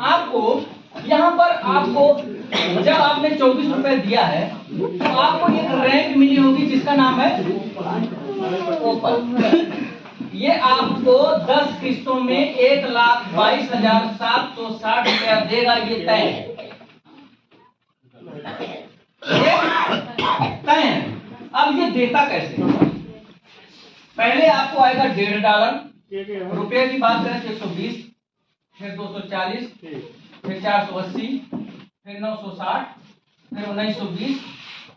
आपको यहाँ पर आपको जब आपने 24 रुपए दिया है तो आपको एक रैंक मिली होगी जिसका नाम है ओपन। ये आपको 10 किस्तों में 1,22,760 रुपया देगा, ये तय है, ये तय है। अब ये देता कैसे? पहले आपको आएगा $1.5, रुपये की बात करें तो 120, फिर 240, फिर 480, फिर 960, फिर 1920,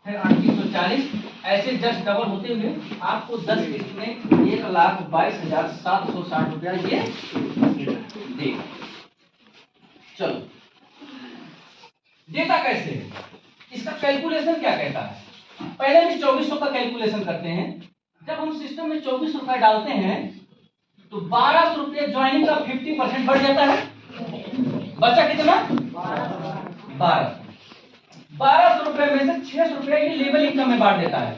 फिर 3840, ऐसे जस्ट डबल होते हुए आपको 10 किस्त में 1,22,760 रुपया ये देगा। चलो देता कैसे है, इसका कैलकुलेशन क्या कहता है? पहले हम 2400 का कैलकुलेशन करते हैं। जब हम सिस्टम में 24 रुपए डालते हैं तो 1200 रुपये ज्वाइनिंग का 50% बढ़ जाता है। बचा कितना? 1200 रुपए में से 600 रुपये ये लेबर इनकम में बांट देता है।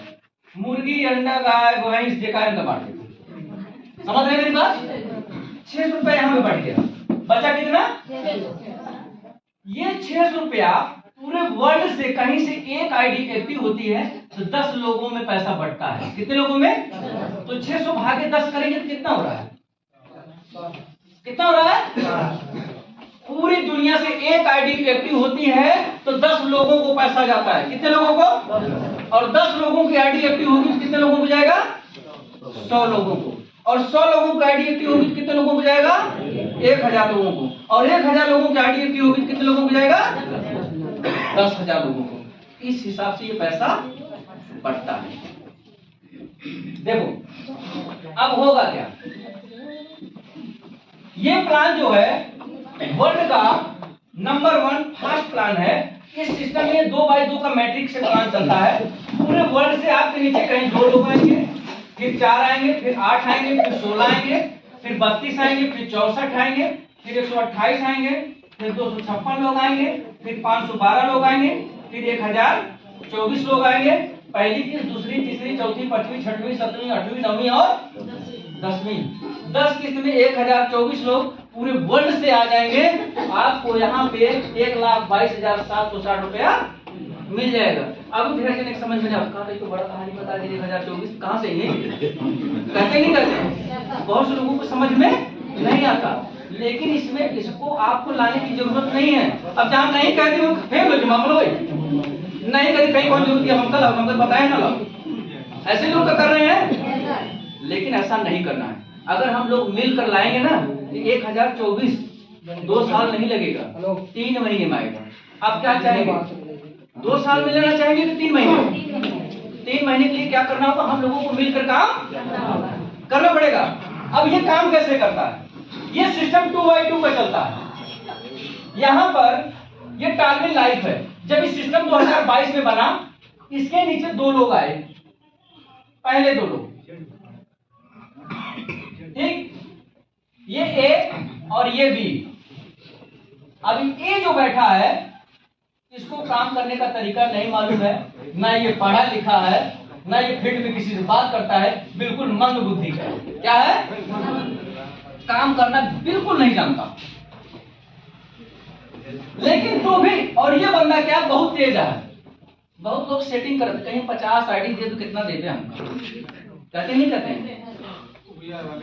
मुर्गी, अंडा, गाय, भैंस, जेकार में बांट देता है। समझ रहे मेरी बात? 600 रुपया यहाँ पे बढ़ गया। बचा कितना? ये 600 रुपया पूरे वर्ल्ड से कहीं से एक आईडी एक्टिव होती है तो 10 लोगों में पैसा बढ़ता है। कितने लोगों में? तो 600 भागे 10 करेंगे तो कितना हो रहा है? कितना हो रहा है? पूरी दुनिया से एक आईडी एक्टिव होती है तो 10 लोगों को पैसा जाता है। कितने लोगों को? और 10 लोगों की आईडी एक्टिव होगी तो कितने लोगों को जाएगा? 100 लोगों को। और 100 लोगों की आईडी एक्टिव होगी तो कितने लोगों को जाएगा? 1000 लोगों को। और 1000 लोगों की आईडी एक्टिव होगी तो कितने लोगों को जाएगा? 10,000 लोगों को। इस हिसाब से ये पैसा बढ़ता है। देखो अब होगा क्या, ये प्लान जो है वर्ल्ड का नंबर 1 फर्स्ट प्लान है। इस सिस्टम में 2x2 का मैट्रिक्स से प्लान चलता है। पूरे वर्ल्ड से आपके नीचे कहीं 2 लोग आएंगे, फिर 4 आएंगे, फिर 8 आएंगे, फिर 16 आएंगे, फिर 32 आएंगे, फिर 64 आएंगे, फिर 128 आएंगे, फिर 256 लोग आएंगे, फिर 512 लोग आएंगे, फिर 1024 लोग आएंगे। पहली किस्त, दूसरी, तीसरी, चौथी, पांचवी, छठवीं, सातवीं, आठवीं, नौवीं और 10वीं। 10 किस्त में 1024 लोग पूरे वर्ल्ड से आ जाएंगे। आपको यहाँ पे 1,22,760 रुपया मिल जाएगा। अब धीरे धीरे समझ में आता है, तो बड़ा कहानी बता दी 1024 कहाँ से ये कहते नहीं कहते, बहुत से लोगों को समझ में नहीं आता। लेकिन इसमें इसको आपको लाने की जरूरत नहीं है। अब जहाँ नहीं कहते वो फेल हो मामलो नहीं कहते, कहीं कौन जरूरत है, हमको बताए ना लोग, ऐसे लोग कर रहे हैं। लेकिन ऐसा नहीं करना है। अगर हम लोग मिलकर लाएंगे ना तो 1024 2 साल नहीं लगेगा, 3 महीने में आएगा। आप क्या चाहेंगे? 2 साल में लेना चाहेंगे तो 3 महीने? 3 महीने के लिए क्या करना होगा? हम लोगों को मिलकर काम करना पड़ेगा। अब ये काम कैसे करता है? ये सिस्टम 2x2 का चलता है। यहाँ पर ये टालविन लाइफ है। जब इस सिस्टम 2022 में बना, इसके नीचे 2 लोग आए, पहले 2 लोग, ठीक, ये ए और ये बी। अभी ए जो बैठा है इसको काम करने का तरीका नहीं मालूम है, ना ये पढ़ा लिखा है, ना ये फील्ड में किसी से बात करता है, बिल्कुल मंद बुद्धि का। क्या है? काम करना बिल्कुल नहीं जानता। लेकिन तो भी, और ये बंदा क्या बहुत तेज है। बहुत लोग सेटिंग करते, कहीं 50 आईडी दे तो कितना देते हम, कहते नहीं कहते।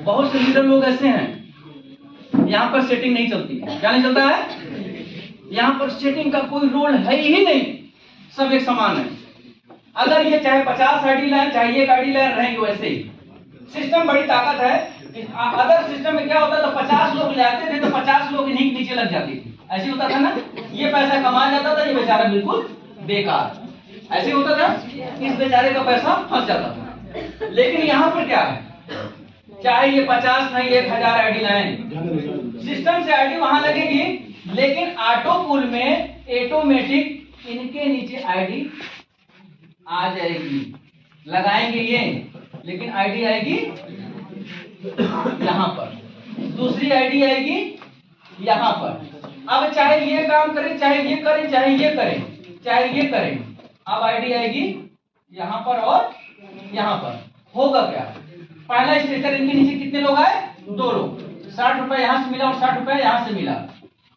बहुत से लीडर लोग ऐसे हैं, यहाँ पर सेटिंग नहीं चलती। क्या नहीं चलता है? यहाँ पर सेटिंग का कोई रोल है ही नहीं, सब एक समान है। अगर ये चाहे 50 आईडी लाए, चाहे 1 आईडी लाए, रहेंगे वैसे ही। सिस्टम बड़ी ताकत है। अदर सिस्टम में क्या होता था, 50 लोग ले आते थे तो 50 लोग इन्हीं के नीचे लग जाती थी। ऐसे होता था ना, ये पैसा कमाया जाता था, ये बेचारा बिल्कुल बेकार। ऐसे होता था, इस बेचारे का पैसा फंस जाता था। लेकिन यहाँ पर क्या है, चाहे ये 50 नहीं 1000 आईडी लाएं, सिस्टम से आईडी वहां लगेगी, लेकिन ऑटो पुल में ऑटोमेटिक इनके नीचे आईडी आ जाएगी। लगाएंगे ये, लेकिन आईडी आएगी यहाँ पर, दूसरी आईडी आएगी यहाँ पर। अब चाहे ये काम करें, चाहे ये करें, चाहे ये करें, चाहे ये करें, अब आईडी आएगी यहाँ पर और यहाँ पर। होगा क्या, पहला स्ट्रक्चर इनके नीचे कितने लोग आए? 2 लोग। 60 रुपए यहाँ से मिला और 60 रुपए यहाँ से मिला,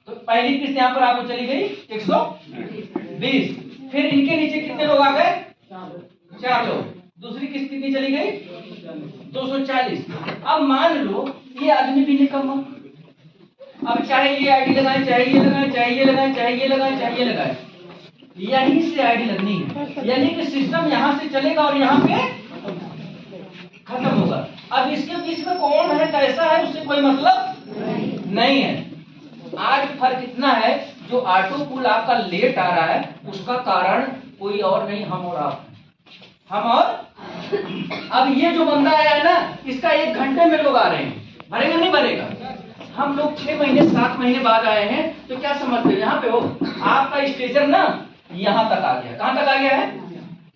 तो पहली किस्त यहाँ पर आपको चली गई 120। फिर इनके नीचे कितने लोग आ गए? 4 लोग। दूसरी किस्त कितनी चली गई? 240। अब मान लो ये आदमी भी निकम्मा, अब चाहे ये आईडी लगाए, चाहे ये लगाए, चाहे ये लगाए, चाहे ये लगाए, चाहे ये लगाए, यहीं से आईडी लगनी है, यानी कि सिस्टम यहां से चलेगा और यहां पे खत्म होगा। अब इसके बीच में कौन है, कैसा है, उससे कोई मतलब नहीं है। आज फर्क इतना है, जो ऑटो पुल आपका लेट आ रहा है उसका कारण कोई और नहीं, हम और आप, हम और अब ये जो बंदा आया है ना, इसका 1 घंटे में लोग आ रहे हैं, भरेगा नहीं भरेगा? हम लोग 6 महीने 7 महीने बाद आए हैं, तो क्या समझते हो? यहाँ पे हो आपका स्टेशन ना यहां तक आ गया। कहां तक आ गया है?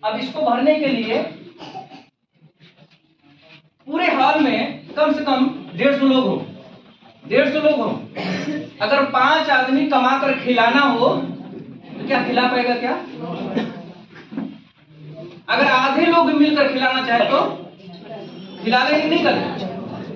अब इसको भरने के लिए पूरे हॉल में कम से कम 150 लोग हो, 150 लोग हो। अगर 5 आदमी कमा कर खिलाना हो तो क्या खिला पाएगा? क्या अगर आधे लोग मिलकर खिलाना चाहे तो खिला लेंगे? नहीं कर।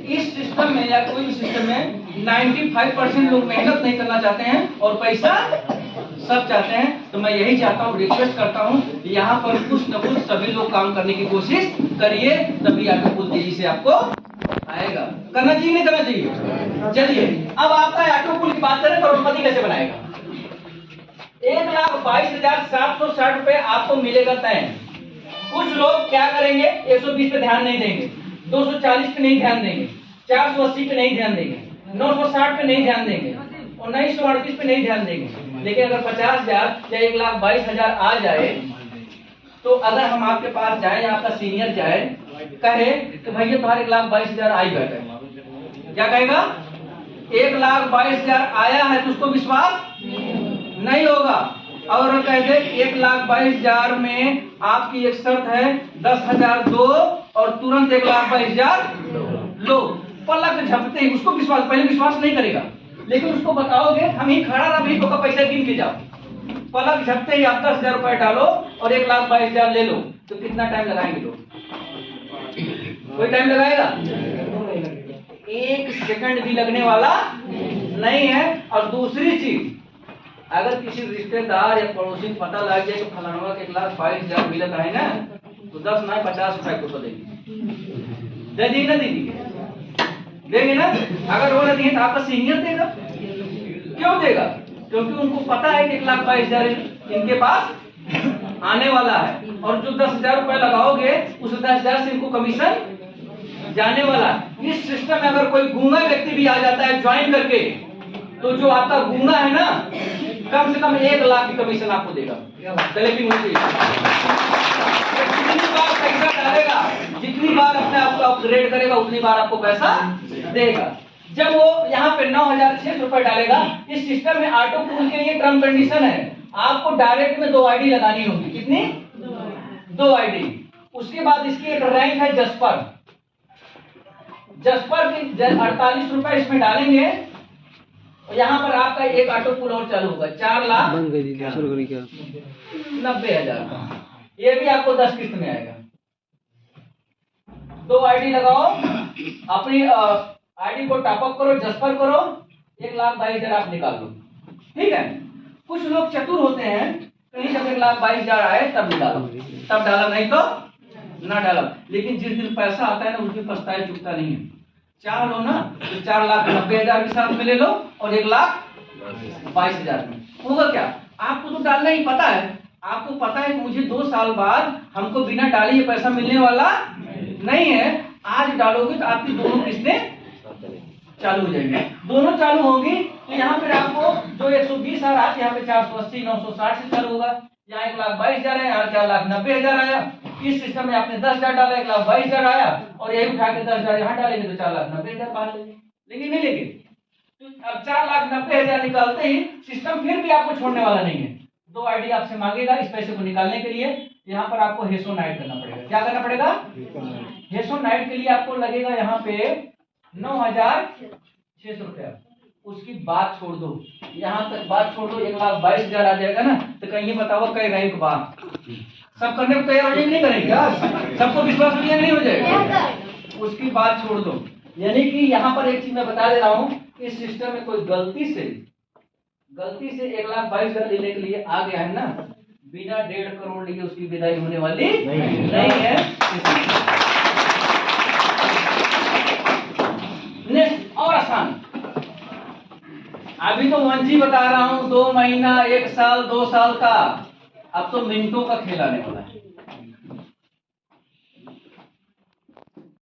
इस सिस्टम में या कोई भी सिस्टम में 95% लोग मेहनत नहीं करना चाहते हैं और पैसा सब चाहते हैं। तो मैं यही चाहता हूँ, रिक्वेस्ट करता हूँ, यहाँ पर कुछ न कुछ सभी लोग काम करने की कोशिश करिए, तभी ऑटो पुल तेजी से आपको आएगा। करना चाहिए नहीं करना चाहिए? चलिए अब आपका ऑटो पुल की बात करें, करोड़पति कैसे बनाएगा? 1,22,760 रुपए आपको मिलेगा तय। कुछ लोग क्या करेंगे, 120 पे ध्यान नहीं देंगे, 240 पे नहीं ध्यान देंगे, 480 पे नहीं ध्यान देंगे, 960 पे नहीं ध्यान देंगे, 1938 पे नहीं ध्यान देंगे। लेकिन अगर 50,000 या 1,22,000 आ जाए, तो अगर हम आपके पास जाए या आपका सीनियर जाए, कहे कि भैया तुम्हारे 1,22,000 आई बैठे, क्या कहेगा? 1,22,000 आया है तो उसको विश्वास नहीं होगा। और कहते 1,22,000 में आपकी एक शर्त है, 10,000 दो और तुरंत 1,22,000 लो। पलक झपते ही उसको विश्वास, पहले विश्वास नहीं करेगा, लेकिन उसको बताओगे हम ही खड़ा रहा भी तो का पैसा गिन के जाओ, पलक झपते ही आप 10,000 रुपए डालो और 1,22,000 ले लो, तो कितना टाइम लगाएंगे लोग? कोई टाइम लगाएगा? 1 सेकंड भी लगने वाला नहीं है। और दूसरी चीज, अगर किसी रिश्तेदार या पड़ोसी को पता लग जाए कि फलाना के 1,22,000 मिलता है ना, तो 10 ना 50 रुपए को तो देंगे, दे दी ना दीदी, देंगे ना। अगर वो नहीं तो आपका सीनियर देगा। क्यों देगा? क्योंकि उनको पता है कि 1,22,000 इनके पास आने वाला है, और जो 10,000 रुपए लगाओगे उस 10,000 से इनको कमीशन जाने वाला है। इस सिस्टम में अगर कोई गूंगा व्यक्ति भी आ जाता है ज्वाइन करके, तो जो आपका गूंगा है ना, कम से कम 1 लाख की कमीशन आपको देगा। क्लैपिंग होती है। जितनी बार पैसा डालेगा, जितनी बार अपने आप को अपग्रेड करेगा, उतनी बार आपको पैसा देगा। जब वो यहाँ पे 9,600 रुपए डालेगा, इस सिस्टम में ऑटो पुल के लिए टर्म कंडीशन है, आपको डायरेक्ट में 2 आईडी लगानी होगी। कितनी? 2 आईडी। उसके बाद इसकी एक रैंक है जस्पर। जस्पर की 48 रुपए इसमें डालेंगे, यहाँ पर आपका एक ऑटो पुल और चालू होगा। 4,90,000। ये भी आपको 10 किस्त में आएगा। 2 आईडी लगाओ, अपनी आईडी को टॉपअप करो, जस्पर करो, 1,22,000 आप निकाल लो। ठीक है। कुछ लोग चतुर होते हैं, कहीं जब 1,22,000 आए तब निकालो, तब डाला, नहीं तो ना डाला। लेकिन जिस दिन पैसा आता है ना, उस दिन पछताए चुकता नहीं है। चाह लो ना तो 4,90,000 के साथ में ले लो और 1,22,000 में होगा क्या? आपको तो डालना ही पता है, आपको पता है कि मुझे 2 साल बाद हमको बिना डाले ये पैसा मिलने वाला नहीं है। आज डालोगे तो आपकी दोनों किस्तें चालू हो जाएंगी। दोनों चालू होंगी तो यहाँ पर आपको जो 120 आ रहा है, यहाँ पे 480, 960 से चालू होगा। यहाँ 1,22,000 है, यहाँ 4,90,000 आया। इस सिस्टम में आपने 10,000 डाला, 1,22,000 आया, और यही उठा के 10,000 यहाँ डालेंगे तो 4,90,000 बाहर लेंगे। लेकिन नहीं लेंगे तो अब 4,90,000 निकालते ही सिस्टम फिर भी आपको छोड़ने वाला नहीं है। 2 आईडी आपसे मांगेगा इस पैसे को निकालने के लिए। यहाँ पर आपको हेसो नाइट करना पड़ेगा। क्या करना पड़ेगा? हेसो नाइट के लिए आपको लगेगा यहाँ पे 9,600 रुपया। उसकी बात छोड़ दो, यहाँ तक बात छोड़ दो, 1,22,000 आ जाएगा ना, तो कहीं बताओ कई रैंक बात सब करने को तैयार हो जाएंगे? नहीं करेंगे क्या? सबको विश्वास हो जाएगा? नहीं हो जाएगा? उसकी बात छोड़ दो। यानी कि यहाँ पर एक चीज मैं बता दे रहा हूँ, इस सिस्टम में कोई गलती से गलती से 1,22,000 लेने के लिए आ गया है ना, बिना 1.5 करोड़ लिए उसकी विदाई होने वाली नहीं है। नेक्स्ट और आसान, अभी तो वंशी बता रहा हूं 2 महीना 1 साल 2 साल का, अब तो मिनटों का खेल आने वाला है।